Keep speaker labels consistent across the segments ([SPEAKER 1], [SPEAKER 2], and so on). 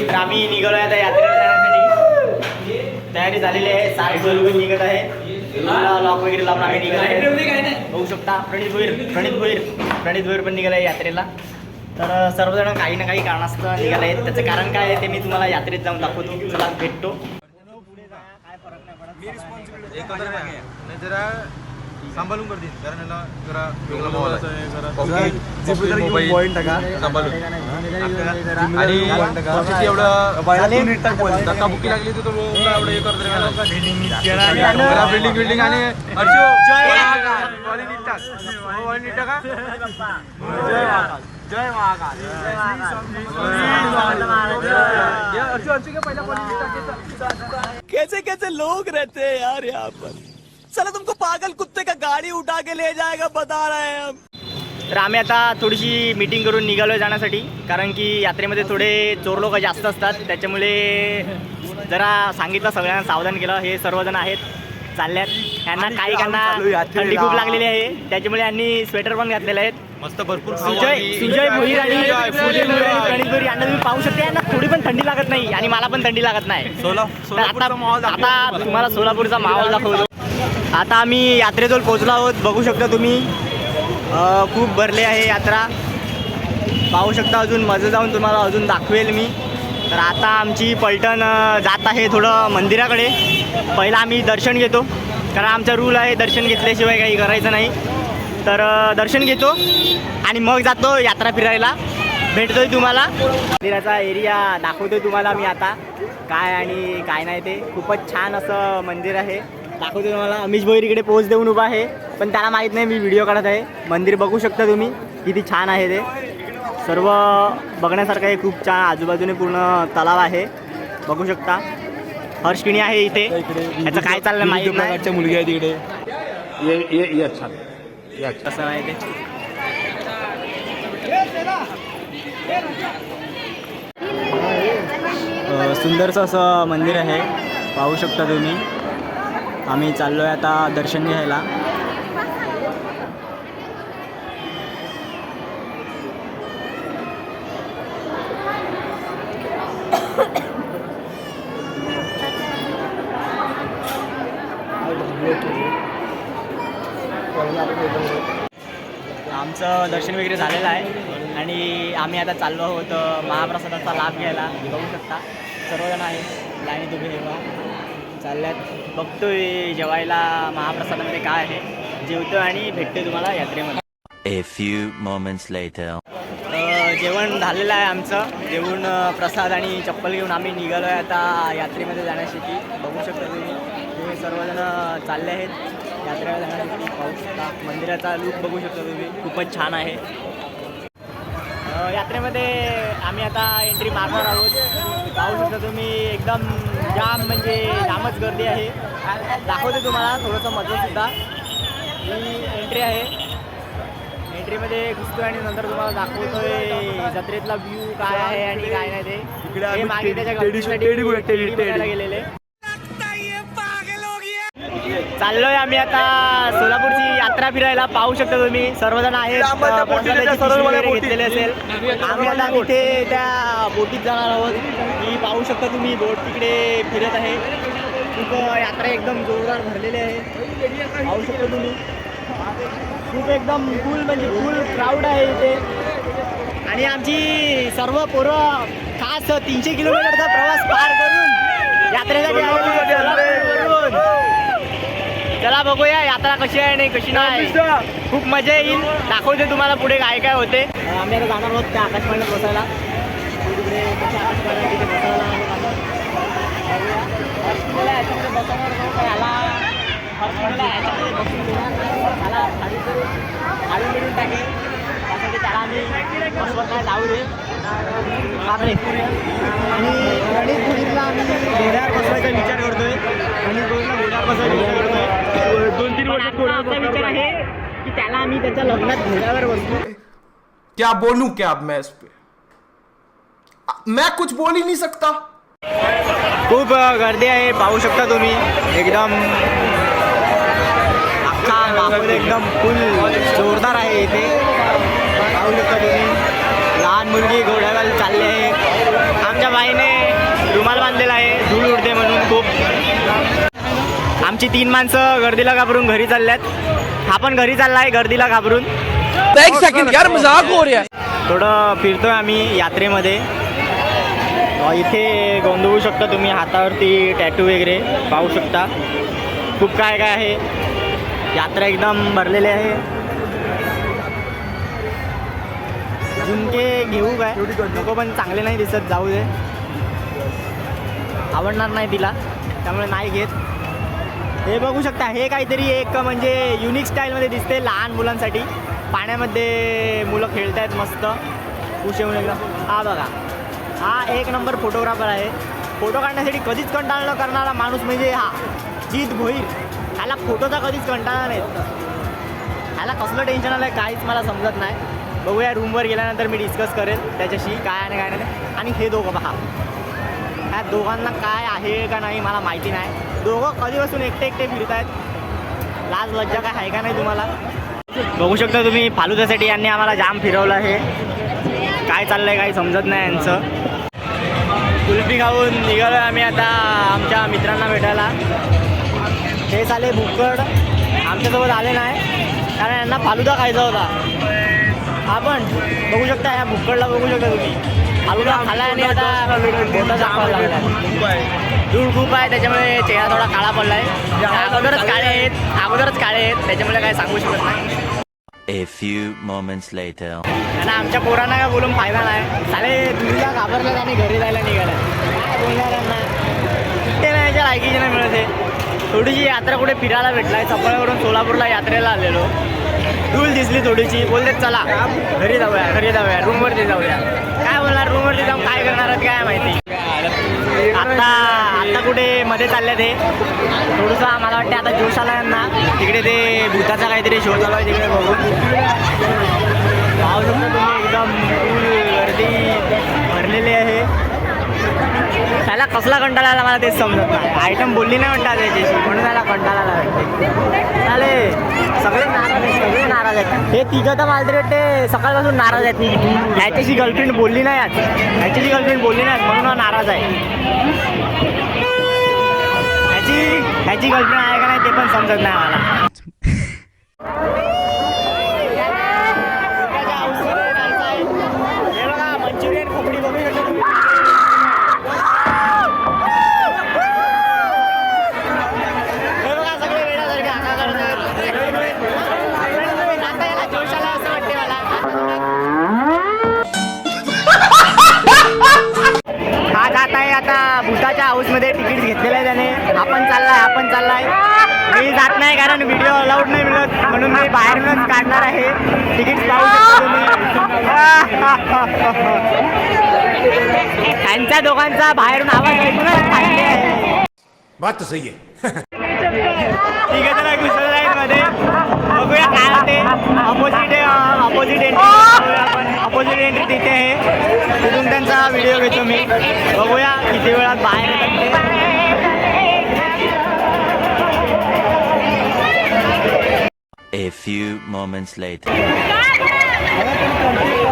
[SPEAKER 1] तर आम्ही निघालो आता यात्रेला जाण्यासाठी. तयारी झालेली आहे. 7 लोक निघत आहे. लॉक वगैरे लावून आम्ही निघत आहे. बघू शकता प्रणित भोईर पण निघाला आहे यात्रेला. तर सर्वजण काही ना काही कारणास्तव निघाले आहेत. त्याचं कारण काय आहे ते मी तुम्हाला यात्रेत जाऊन दाखवतो. चला भेटतो. काय फरक नाही पडत.
[SPEAKER 2] जरा सांभाळून करतील कारण याला जरा वेगळं
[SPEAKER 3] पॉईंट टाका
[SPEAKER 2] आणि एवढं धक्काबुक्की लागली तर एवढं हे करतो बिल्डिंग आणि
[SPEAKER 1] जय महाकाल.
[SPEAKER 3] कैसे कैसे लोग रहते हैं यार यहाँ पर. चला तुमको पागल कुत्ते का गाड़ी उठा के ले जाएगा बता रहे हैं हम.
[SPEAKER 1] तर आम्ही आता थोडीशी मीटिंग करून निघालो जाण्यासाठी. कारण की यात्रेमध्ये थोडे चोर लोक जास्त असतात. त्याच्यामुळे जरा सांगितलं, सगळ्यांना सावधान केलं. हे सर्वजण आहेत चालल्यात. यांना काही काहींना थंडी खूप लागलेली आहे. त्याच्यामुळे यांनी स्वेटर पण घातलेले आहेत.
[SPEAKER 2] मस्त भरपूर
[SPEAKER 1] सुजय भोईर आणि प्रणित भोईर यांना तुम्ही पाहू शकता. यांना थोडी पण थंडी लागत नाही आणि मला पण थंडी लागत नाही. आता तुम्हाला सोलापूरचा माहोल दाखवतो. आता आम्ही यात्रेजवळ पोहोचलो आहोत. बघू शकता तुम्ही खूप भरले आहे यात्रा. पाहू शकता. अजून मजा जाऊन तुम्हाला अजून दाखवेल मी. तर आता आमची पलटण जात आहे थोडं मंदिराकडे. पहिला आम्ही दर्शन घेतो कारण आमचा रूल आहे दर्शन घेतल्याशिवाय काही करायचं नाही. तर दर्शन घेतो आणि मग जातो यात्रा फिरायला. भेटतोय तुम्हाला. मंदिराचा एरिया दाखवतोय तुम्हाला मी आता काय आणि काय नाही ते. खूपच छान असं मंदिर आहे. दाखवतो तुम्हाला. अमिश भोईर इकडे पोच देऊन उभा आहे पण त्याला माहीत नाही मी व्हिडिओ काढत आहे. मंदिर बघू शकता तुम्ही किती छान आहे ते. सर्व बघण्यासारखं आहे. खूप छान. आजूबाजूने पूर्ण तलाव आहे. बघू शकता. हर्षकिणी आहे इथे. याचं काय चाललं माहीत नाही.
[SPEAKER 3] मुलगी आहे तिकडे.
[SPEAKER 1] कसं आहे ते. सुंदरसं असं मंदिर आहे. पाहू शकता तुम्ही. आम्ही चाललो आहे आता दर्शन घ्यायला. आमचं दर्शन वगैरे झालेलं आहे आणि आम्ही आता चाललो आहोत महाप्रसादाचा लाभ घ्यायला. बघू शकता सर्वजण आहेत लाईनीत उभे तेव्हा चालल्यात. बघतोय जेवायला महाप्रसादामध्ये काय आहे. जेवतो आणि भेटतोय तुम्हाला यात्रेमध्ये.
[SPEAKER 4] A few moments later.
[SPEAKER 1] जेवण झालेलं आहे आमचं. जेवण प्रसाद आणि चप्पल घेऊन आम्ही निघालो आहे आता यात्रेमध्ये जाण्यासाठी. बघू शकता तुम्ही सर्वजण चालले आहेत यात्रेला जाण्यासाठी. पाहू शकता मंदिराचा लूक बघू शकता तुम्ही. खूपच छान आहे. यात्रेमध्ये आम्ही आता एंट्री मारणार आहोत. पाहू शकता तुम्ही एकदम जाम म्हणजे जामच गर्दी आहे. दाखवते तुम्हाला थोडंसं मजलसुद्धा. ही एंट्री आहे. एंट्रीमध्ये घुसतोय आणि नंतर तुम्हाला दाखवतोय जत्रेतला व्ह्यू काय आहे आणि काय नाही ते. हे मागे त्याच्या गेलेले. चाललोय आम्ही आता सोलापूरची यात्रा फिरायला. पाहू शकता तुम्ही सर्वजण आहेत. घेतलेले असेल. आम्ही आता तिथे त्या बोटीत जाणार आहोत. ही पाहू शकता तुम्ही बोट तिकडे फिरत आहे. खूप यात्रा एकदम जोरदार भरलेली आहे. पाहू शकता तुम्ही. खूप एकदम फुल म्हणजे फुल क्राऊड आहे इथे. आणि आमची सर्व पोरं खास 300 किलोमीटरचा प्रवास पार करून यात्रेसाठी. चला बघूया यात्रा कशी आहे आणि कशी नाही. खूप मजा येईल. दाखवते तुम्हाला पुढे काय काय होते. आम्ही आता जाणार आहोत त्या आकाशवाणीत बसायला. तिकडे आकाशवाणी तिथे बसायला मिळून टाकेल त्यासाठी त्याला आम्ही बसवत जाऊ दे. आणि गणेश भोईरला आम्ही घोड्यावर बसवायचा विचार करतोय. गणेश भोईरला घोड्यावर बसवायचा विचार करतोय. 2-3 वर्ष असा विचार आहे की त्याला आम्ही त्याच्या लग्नात घोड्यावर बसतो.
[SPEAKER 5] क्या बोलूं क्या अब मैं इस पे मैं कुछ बोल ही नहीं सकता.
[SPEAKER 1] खूप गर्दी आहे. पाहू शकता तुम्ही एकदम अख्खा माहोल एकदम फुल जोरदार आहे इथे. पाहू शकता तुम्ही. लहान मुलगी घोड्यावर चालले आहे. आमच्या बाईने रुमाल बांधलेला आहे धूळ उडते म्हणून खूप. आमची 3 माणसं गर्दीला घाबरून घरी चालल्यात. हा पण घरी चाललाय गर्दीला घाबरून.
[SPEAKER 3] एक सेकंड यार, मजाक हो रहा है.
[SPEAKER 1] थोडं फिरतोय आम्ही यात्रेमध्ये. इथे गोंधळू शकता तुम्ही, हातावरती टॅटू वगैरे पाहू शकता. खूप काय काय आहे. यात्रा एकदम भरलेली आहे. झुमके घेऊ काय नको, पण चांगले नाही दिसत, जाऊ दे. आवडणार नाही तिला त्यामुळे नाही घेत. हे बघू शकता, हे काहीतरी एक म्हणजे युनिक स्टाईलमध्ये दिसते लहान मुलांसाठी. पाण्यामध्ये मुलं खेळत आहेत मस्त खुश येऊन एकदम. हा बघा, हा 1 नंबर फोटोग्राफर आहे. फोटो काढण्यासाठी कधीच कंटाळा न करणारा माणूस म्हणजे हा जित भोईर. ह्याला फोटोचा कधीच कंटाळा नाही. ह्याला कसलं टेन्शन आलं काहीच मला समजत नाही. बघूया रूमवर गेल्यानंतर मी डिस्कस करेल त्याच्याशी काय आणि काय नाही. आणि हे दोघं पहा, ह्या दोघांना काय आहे का नाही मला माहिती नाही. दोघं कधीपासून एकटे एकटे फिरत आहेत. लाज लज्जा काय आहे का नाही तुम्हाला. बघू शकता तुम्ही, फालुद्यासाठी यांनी आम्हाला जाम फिरवलं आहे. काय चाललं आहे काही समजत नाही यांचं. कुल्फी खाऊन निघालो आम्ही आता आमच्या मित्रांना भेटायला. हे चाले भुक्कड आमच्यासोबत आले नाही कारण यांना फालुदा खायचा होता. आपण बघू शकता या भुक्कडला बघू शकता तुम्ही, फालुदा खाला आणि आता बोटा दाखवायला लागला. धूळ खूप आहे त्याच्यामुळे चेहरा थोडा काळा पडला आहे. अगोदरच काळे आहेत त्याच्यामुळे काय सांगू शकत नाही.
[SPEAKER 4] A few moments later.
[SPEAKER 1] आणि आमच्या पोरांना काय बोलून फायदा नाही. साले धुळीला घाबरलेत आणि घरी जायला निघाला. काय बोलणार यांना, ते नाही याच्या लायकीची नाही मिळत आहे. थोडीशी यात्रा कुठे फिरायला भेटलाय. सफळवरून सोलापूरला यात्रेला आलेलो. धूळ दिसली थोडीशी, बोलते चला घरी जाऊया रूमवरती जाऊया. काय बोलणार, रूमवरती जाऊन काय करणार आहेत काय माहिती. आता कुठे मध्ये चालले ते थोडंसं मला वाटतं आता जोश आला यांना. तिकडे ते भूताचा काहीतरी शो चालू आहे तिकडे बघून पाहू शकता तुम्ही. एकदम गर्दी भरलेली आहे. त्याला कसला कंटाळा आला मला तेच समजत नाही. आयटम बोलली नाही म्हणतात त्याच्याशी म्हणून त्याला कंटाळा आला वाटते. चालेल सगळे नाराज आहेत. हे तिघं तर मला तरी वाटते सकाळपासून नाराज आहेत. ह्याच्याशी गर्लफ्रेंड बोलली नाही आज, म्हणून हा नाराज आहे. ह्याची गर्लफ्रेंड आहे का नाही ते पण समजत नाही मला. हे बघा मंचुरियन खोबडी बघू शकतो तुम्ही. हे बघा सगळे वेळासारखे आका करतात. आता याला जोश आला असं वाटते मला. हा जात आहे आता भूताच्या हाऊसमध्ये. तिकीट घेतलेलं आहे त्याने. आपण चाललाय. मी जात नाही कारण व्हिडिओ अलाउड नाही मिळत म्हणून मी बाहेरूनच काढणार आहे. तिकीट पाहू शकतो तुम्ही. त्यांच्या दोघांचा बाहेरून आवाज ऐकूनच काढले आहे.
[SPEAKER 5] बात तो सही है.
[SPEAKER 1] ठीक आहे चला घुसलं जाईल मध्ये. बघूया काय होते. अपोजिट एंट्री तिथे आहे. तिथून त्यांचा व्हिडिओ घेतो मी. बघूया किती वेळात बाहेर येतात ते.
[SPEAKER 4] A few moments later.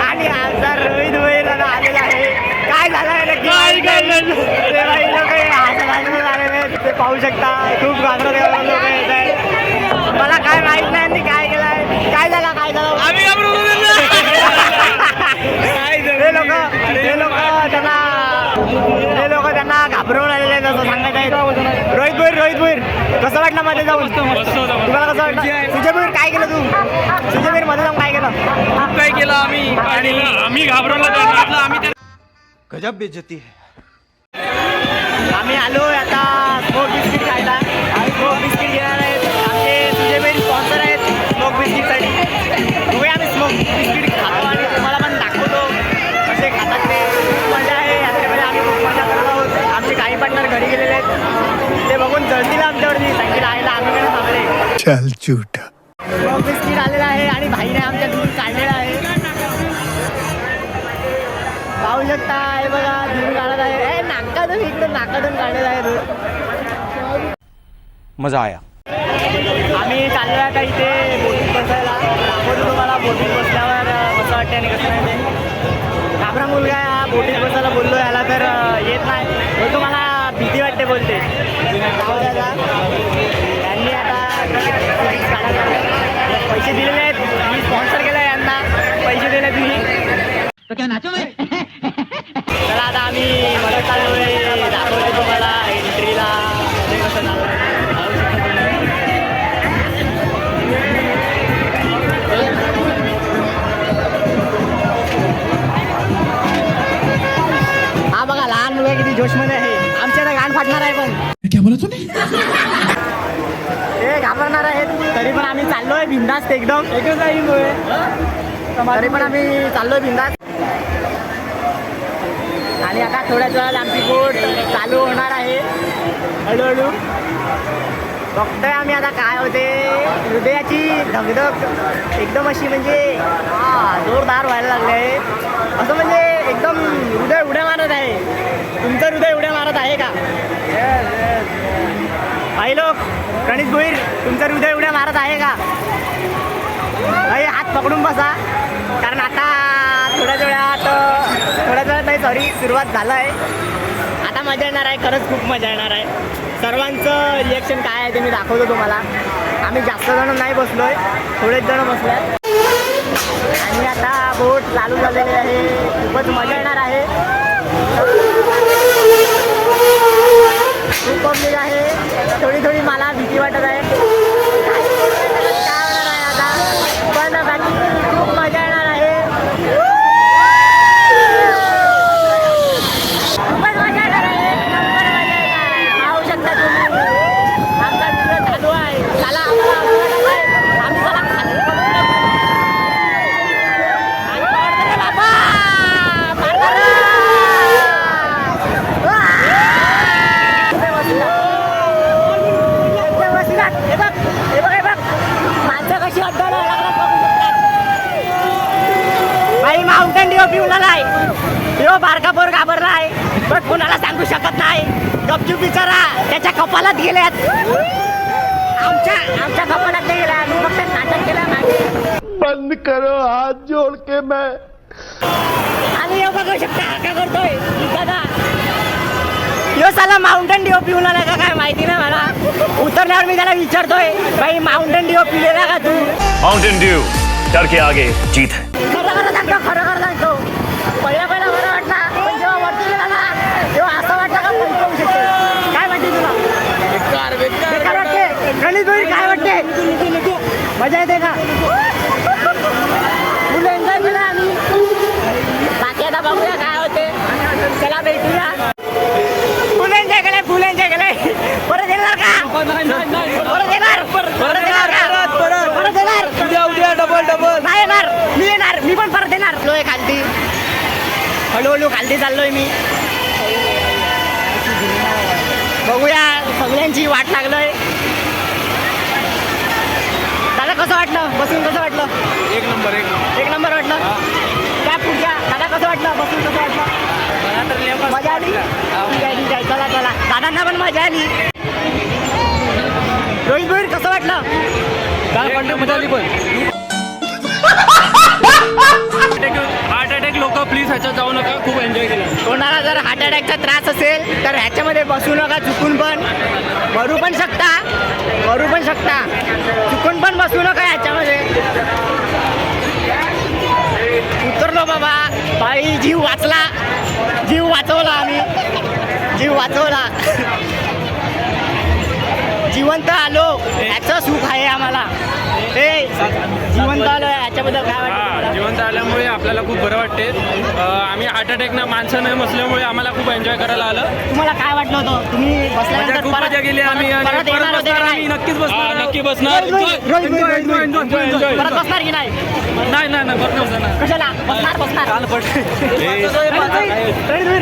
[SPEAKER 1] आणि आमचा रोहित भैया आलेला आहे. काय झालं नक्की ते पाहू शकता. खूप गाजर लोक येत आहेत. मला काय माहित नाही आणि काय केलंय. काय झालं हे लोक त्यांना घाबरवून आलेले आहेत असं सांगत आहेत. रोहित भोईर कसं वाटलं मध्ये जाऊन. तुम्हाला कसं वाटलं. सुजय भोईर काय केलं तू. सुजय भोईर मध्ये जाऊन काय केलं
[SPEAKER 2] आम्ही घाबरवलं त्यांना. आम्ही गजब बेइज्जती है.
[SPEAKER 1] आम्ही आलो आता स्मोक बिस्किट खायला. स्मोक बिस्किट घेणार आहेत. आमचे सुजय भोईर स्पॉन्सर आहेत स्मोक बिस्किटसाठी. बघूया आम्ही स्मोक बिस्किट खातो आणि तुम्हाला पण दाखवतो कसे खातात ते. खूप मजा आहे यात्रेमध्ये. आम्ही खूप मजा करत आहोत. आमचे काही पार्टनर घरी गेलेले आहेत. ते बघून जळतील आमच्यावरती. सांगितलं राहायला आम्ही काय थांबले.
[SPEAKER 5] चल झूठा.
[SPEAKER 1] स्मोक बिस्किट आलेला आहे आणि भाईने आमच्या दूध काढलेला आहे. पाहू शकता. हे बघा दूध काढत आहे. नाकातून एकदम नाकातून काढलेला आहे दूध.
[SPEAKER 2] मजा आया.
[SPEAKER 1] आम्ही चाललो आता इथे बोटीत बसायला. दाखवतो तुम्हाला बोटीत बसल्यावर कसं वाटते आणि कसं नाही ते. घाबरा मुलगा आहे हा. बोटीत बसायला बोललो याला तर पैसे दिलेले आहेत, मी स्पॉन्सर केलं यांना, पैसे दिले तुम्ही. चला आता आम्ही मदत चाललोय, दाखवतो तुम्हाला एंट्रीला म्हणजे कसं चालू हा बघा लहान मुलं किती जोशमध्ये आहे. आमच्या गाण फाटणार आहे पण ते घाबरणार आहेत. तरी पण आम्ही चाललोय बिंदास्त एकदम. तरी पण आम्ही चाललोय बिंदास्त. आणि आता थोड्याच वेळात आमची बोट चालू होणार आहे हळूहळू. बघतोय आम्ही आता काय होते. हृदयाची धगधग एकदम अशी म्हणजे जोरदार व्हायला लागले आहे. असं म्हणजे एकदम हृदय उड्या मारत आहे. तुमचं हृदय उड्या मारत आहे का? भाई लोक, गणेश भोईर, तुमचं हृदय उड्या मारत आहे का? भाई हात पकडून बसा, कारण आता थोड्याच वेळात नाही सॉरी सुरुवात झालं आहे. आता मजा येणार आहे, खरंच खूप मजा येणार आहे. सर्वांचं रिॲक्शन काय आहे ते मी दाखवतो तुम्हाला. आम्ही जास्त जण नाही बसलो आहे, थोडेच जण बसलो आहे. आणि आता बोट चालू झालेली आहे, खूपच मजा येणार आहे. खूप पब्लिक आहे. थोडी मला भीती वाटत आहे काय होणार आहे आता, पण बाकी खूप मजा येणार आहे. खूपच मजा येणार आहे. पाहू शकता तुम्ही आमचा व्हिडिओ चालू आहे. चला आम्ही चला खाली बाबा माणसं कशी अड्डायला लागतात बघू शकतात. बाई माउंटेन ड्यू पिऊन आलाय. तो बारका पोर घाबरलाय, पण कोणाला सांगू शकत नाही. गपचूप बिचारा त्याच्या कपालात गेल्यात. आमच्या कपालात नाही गेला. आम्ही फक्त नाटक केलं मागे.
[SPEAKER 2] बंद करो हाथ जोड़ के मैं.
[SPEAKER 1] आणि हे बघू शकता काय करतोय दादा. यो साला माउंटेन ड्यू पिऊन आला का काय माहिती नाही मला. उतरल्यावर मी त्याला विचारतोय, भाई माउंटेन ड्यू पिलेला का तू?
[SPEAKER 6] माउंटेन ड्यू डर के आगे जीत है.
[SPEAKER 1] खरं सांगतो. पहिला बरं वाटला, पण जेव्हा वरती गेला ना तेव्हा असं वाटलं का पैसे होऊ शकते. काय वाटते तुला? बेकार वाटते. गणेश भाई काय वाटते? मजा येते का? फुल एन्जॉय केला आम्ही. बाकी आता बघूया काय होते. चला भेटूया. फुल एन्जॉय केले. परत येणार का? परत येणार
[SPEAKER 3] उद्या डबल
[SPEAKER 1] नाही येणार. मी येणार. मी पण परत येणार. लोय खालती हळूहळू खालती चाललोय मी. बघूया सगळ्यांची वाट लागलोय. दादा कसं वाटलं बसून? कसं वाटलं?
[SPEAKER 3] एक नंबर
[SPEAKER 1] वाटलं. त्या पुढच्या दादा कसं वाटलं बसून? कसं वाटलं? मजा आली. ठीक आहे. चला दादांना पण मजा आली. रोहित भोईर कसं वाटलं?
[SPEAKER 3] काय वाटतं? मजा आली. पण हार्ट अटॅक लोक प्लीज ह्याच्यात जाऊ नका. खूप एन्जॉय केला.
[SPEAKER 1] कोणाला जर हार्ट अटॅकचा त्रास असेल तर ह्याच्यामध्ये बसू नका. चुकून पण मरू पण शकता. चुकून पण बसू नका ह्याच्यामध्ये. उतरलो बाबा. बाई जीव वाचवला आम्ही. जिवंत आलो याचं सुख आहे आम्हाला. जिवंत आलो याच्याबद्दल काय वाटतं?
[SPEAKER 3] जिवंत आल्यामुळे आपल्याला खूप बरं वाटते. आम्ही हार्ट अटॅक ना माणसं नाही बसल्यामुळे आम्हाला खूप एन्जॉय करायला आलं.
[SPEAKER 1] तुम्हाला काय वाटलं होतं? तुम्ही बसल्यानंतर
[SPEAKER 3] खूप मजा गेली. आम्ही
[SPEAKER 1] परत येणार होते का नाही?
[SPEAKER 3] नक्कीच बसणार. नक्की बसणार.
[SPEAKER 1] परत बसणार की नाही?
[SPEAKER 3] नाही
[SPEAKER 1] कशाला बसणार?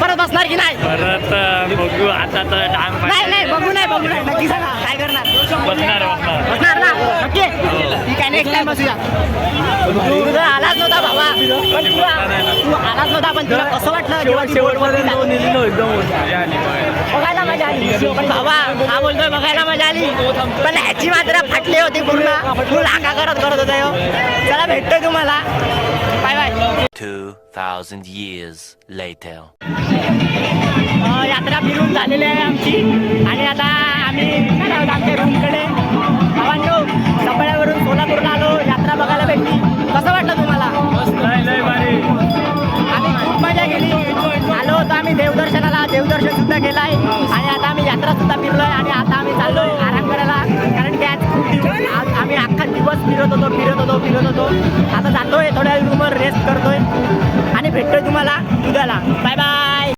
[SPEAKER 1] परत बसणार की नाही?
[SPEAKER 6] परत बघू आता तर टाइम
[SPEAKER 1] नाही बघू नाही नक्की सांगा काय करणार? बसणार ना नक्की. ठीक आहे. नेक्स्ट टाइम बसूया. तुझा आलाच नव्हता बाबा, पण तू आलाच नव्हता. पण तुला कसं वाटलं जेव्हा बघायला मजा आली? पण बाबा हा बोलतोय बघायला मजा आली, पण ह्याची मात्र फाटली होती पूर्ण. फुल हाका करत होता ह्यो. चला भेटतोय तुम्हाला. बाय.
[SPEAKER 4] 2000 years later.
[SPEAKER 1] यात्रा फिरून झालेली आहे आमची. आणि आता आम्ही निघालो आहोत आमच्या रूमकडे. भावांनो, सफळ्यावरून सोलापूरला आलो. यात्रा आम्ही देवदर्शन सुद्धा केलाय आणि आता आम्ही यात्रा सुद्धा फिरलोय आणि आता आम्ही चाललोय आराम करायला कारण की आज खूप दिवस आज आम्ही अख्खा दिवस फिरत होतो आता जातोय थोड्या रूमवर रेस्ट करतोय आणि भेटतोय तुम्हाला उद्याला बाय बाय.